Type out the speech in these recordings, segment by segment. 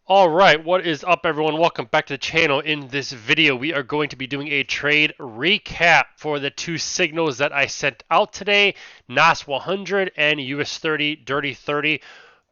Alright, what is up everyone? Welcome back to the channel. In this video, we are going to be doing a trade recap for the two signals that I sent out today, NAS 100 and US 30 Dirty 30.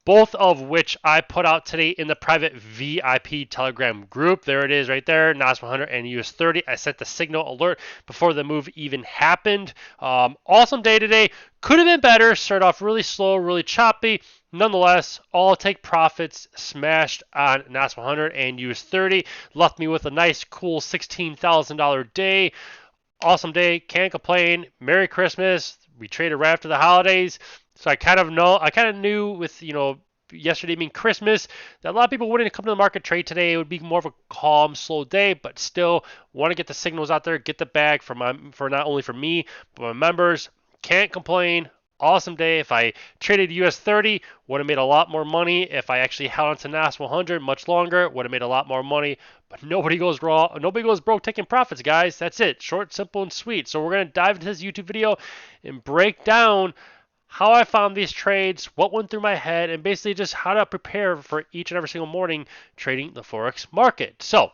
Both of which I put out today in the private VIP Telegram group. There it is right there, NAS 100 and US 30. I sent the signal alert before the move even happened. Awesome day today. Could have been better. Started off really slow, really choppy. Nonetheless, all take profits smashed on NAS 100 and US 30. Left me with a nice, cool $16,000 day. Awesome day. Can't complain. Merry Christmas. We traded right after the holidays. So I kind of knew with, yesterday being Christmas, that a lot of people wouldn't come to the market trade today. It would be more of a calm, slow day, but still want to get the signals out there, get the bag for not only for me, but my members. Can't complain. Awesome day. If I traded US 30, would have made a lot more money. If I actually held on to NAS 100 much longer, would have made a lot more money. But nobody goes raw. Nobody goes broke taking profits, guys. That's it. Short, simple, and sweet. So we're going to dive into this YouTube video and break down how I found these trades, what went through my head, and basically just how to prepare for each and every single morning trading the Forex market. So,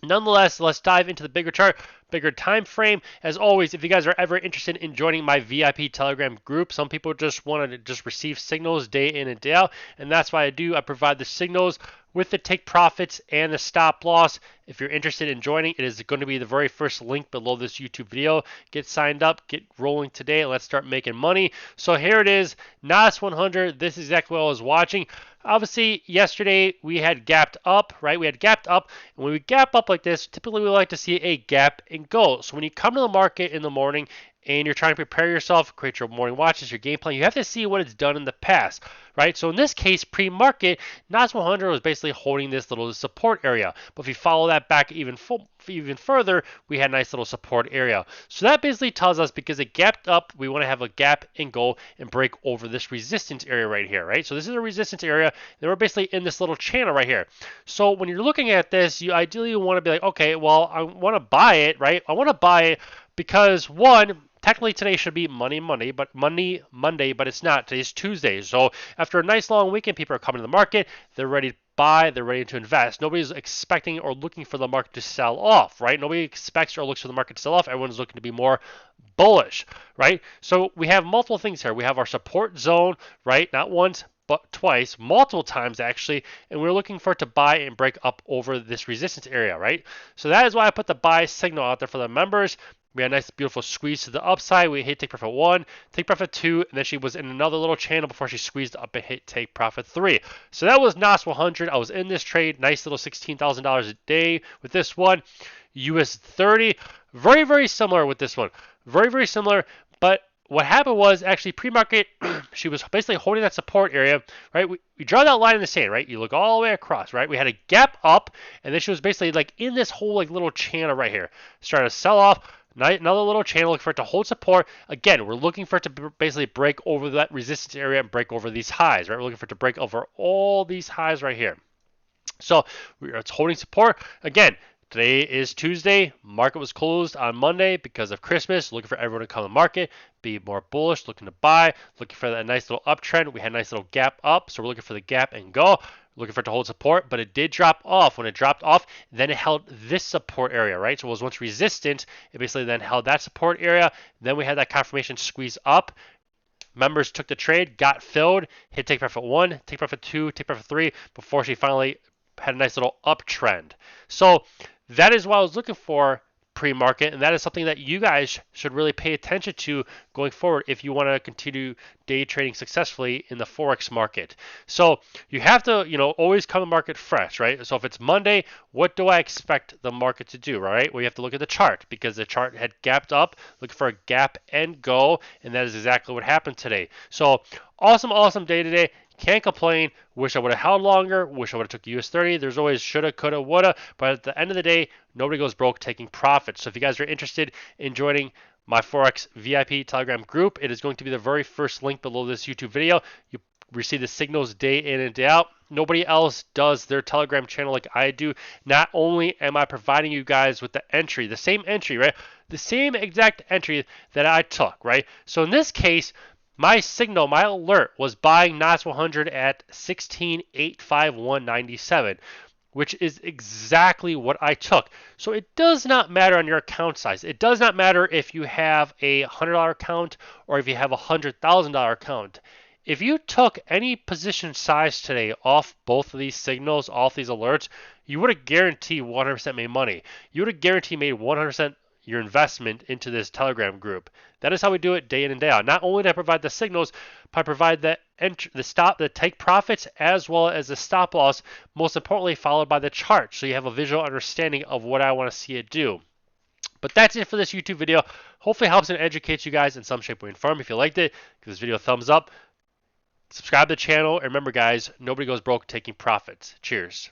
nonetheless, let's dive into the bigger chart, bigger time frame. As always, if you guys are ever interested in joining my VIP Telegram group, some people just want to just receive signals day in and day out, and that's why I do. I provide the signals with the take profits and the stop loss. If you're interested in joining, it is going to be the very first link below this YouTube video. Get signed up, get rolling today, and let's start making money. So here it is, NAS 100. This is exactly what I was watching. Obviously, yesterday we had gapped up, right? We had gapped up, and when we gap up like this, typically we like to see a gap and go. So when you come to the market in the morning and you're trying to prepare yourself, create your morning watches, your game plan, you have to see what it's done in the past, right? So in this case, pre-market, NAS 100 was basically holding this little support area. But if you follow that back even further, we had a nice little support area. So that basically tells us because it gapped up, we want to have a gap and go and break over this resistance area right here, right? So this is a resistance area. Then we're basically in this little channel right here. So when you're looking at this, you ideally want to be like, okay, well, I want to buy it, right? I want to buy it because one, technically today should be Monday, but it's not. Today's Tuesday. So after a nice long weekend, people are coming to the market. They're ready to buy. They're ready to invest. Nobody's expecting or looking for the market to sell off, right? Nobody expects or looks for the market to sell off. Everyone's looking to be more bullish, right? So we have multiple things here. We have our support zone, right? Not once, but twice, multiple times actually, and we're looking for it to buy and break up over this resistance area, right? So that is why I put the buy signal out there for the members. We had a nice, beautiful squeeze to the upside. We hit take profit 1, take profit 2, and then she was in another little channel before she squeezed up and hit take profit 3. So that was NAS 100. I was in this trade. Nice little $16,000 a day with this one. US 30, very, very similar with this one. Very, very similar, but what happened was actually pre-market, she was basically holding that support area, right? We draw that line in the sand, right? You look all the way across, right? We had a gap up, and then she was basically like in this whole like little channel right here. Started to sell off. Another little channel, looking for it to hold support. Again, we're looking for it to basically break over that resistance area and break over these highs, right? We're looking for it to break over all these highs right here. So it's holding support. Again, today is Tuesday. Market was closed on Monday because of Christmas. Looking for everyone to come to the market, be more bullish, looking to buy, looking for that nice little uptrend. We had a nice little gap up, so we're looking for the gap and go. Looking for it to hold support, but it did drop off. When it dropped off, then it held this support area, right? So it was once resistant. It basically then held that support area. Then we had that confirmation squeeze up. Members took the trade, got filled, hit take profit 1, take profit 2, take profit 3 before she finally had a nice little uptrend. So that is what I was looking for pre-market, and that is something that you guys should really pay attention to going forward if you want to continue day trading successfully in the Forex market. So you have to, always come to market fresh, right? So if it's Monday, what do I expect the market to do, right? Well, you have to look at the chart because the chart had gapped up, looking for a gap and go, and that is exactly what happened today. So awesome day today. Can't complain. Wish I would have held longer. Wish I would have took US 30. There's always shoulda, coulda, woulda. But at the end of the day, nobody goes broke taking profits. So if you guys are interested in joining my Forex VIP Telegram group, it is going to be the very first link below this YouTube video. You receive the signals day in and day out. Nobody else does their Telegram channel like I do. Not only am I providing you guys with the entry, the same entry, right? The same exact entry that I took, right? So in this case, My signal, my alert was buying NAS 100 at 16,851.97, which is exactly what I took. So it does not matter on your account size. It does not matter if you have a $100 account or if you have a $100,000 account. If you took any position size today off both of these signals, off these alerts, you would have guaranteed 100% made money. You would have guaranteed made 100% your investment into this Telegram group. That is how we do it day in and day out. Not only do I provide the signals, but I provide the stop, the take profits, as well as the stop loss, most importantly followed by the chart, so you have a visual understanding of what I want to see it do. But that's it for this YouTube video. Hopefully it helps and educates you guys in some shape, way, or form. If you liked it, give this video a thumbs up. Subscribe to the channel. And remember, guys, nobody goes broke taking profits. Cheers.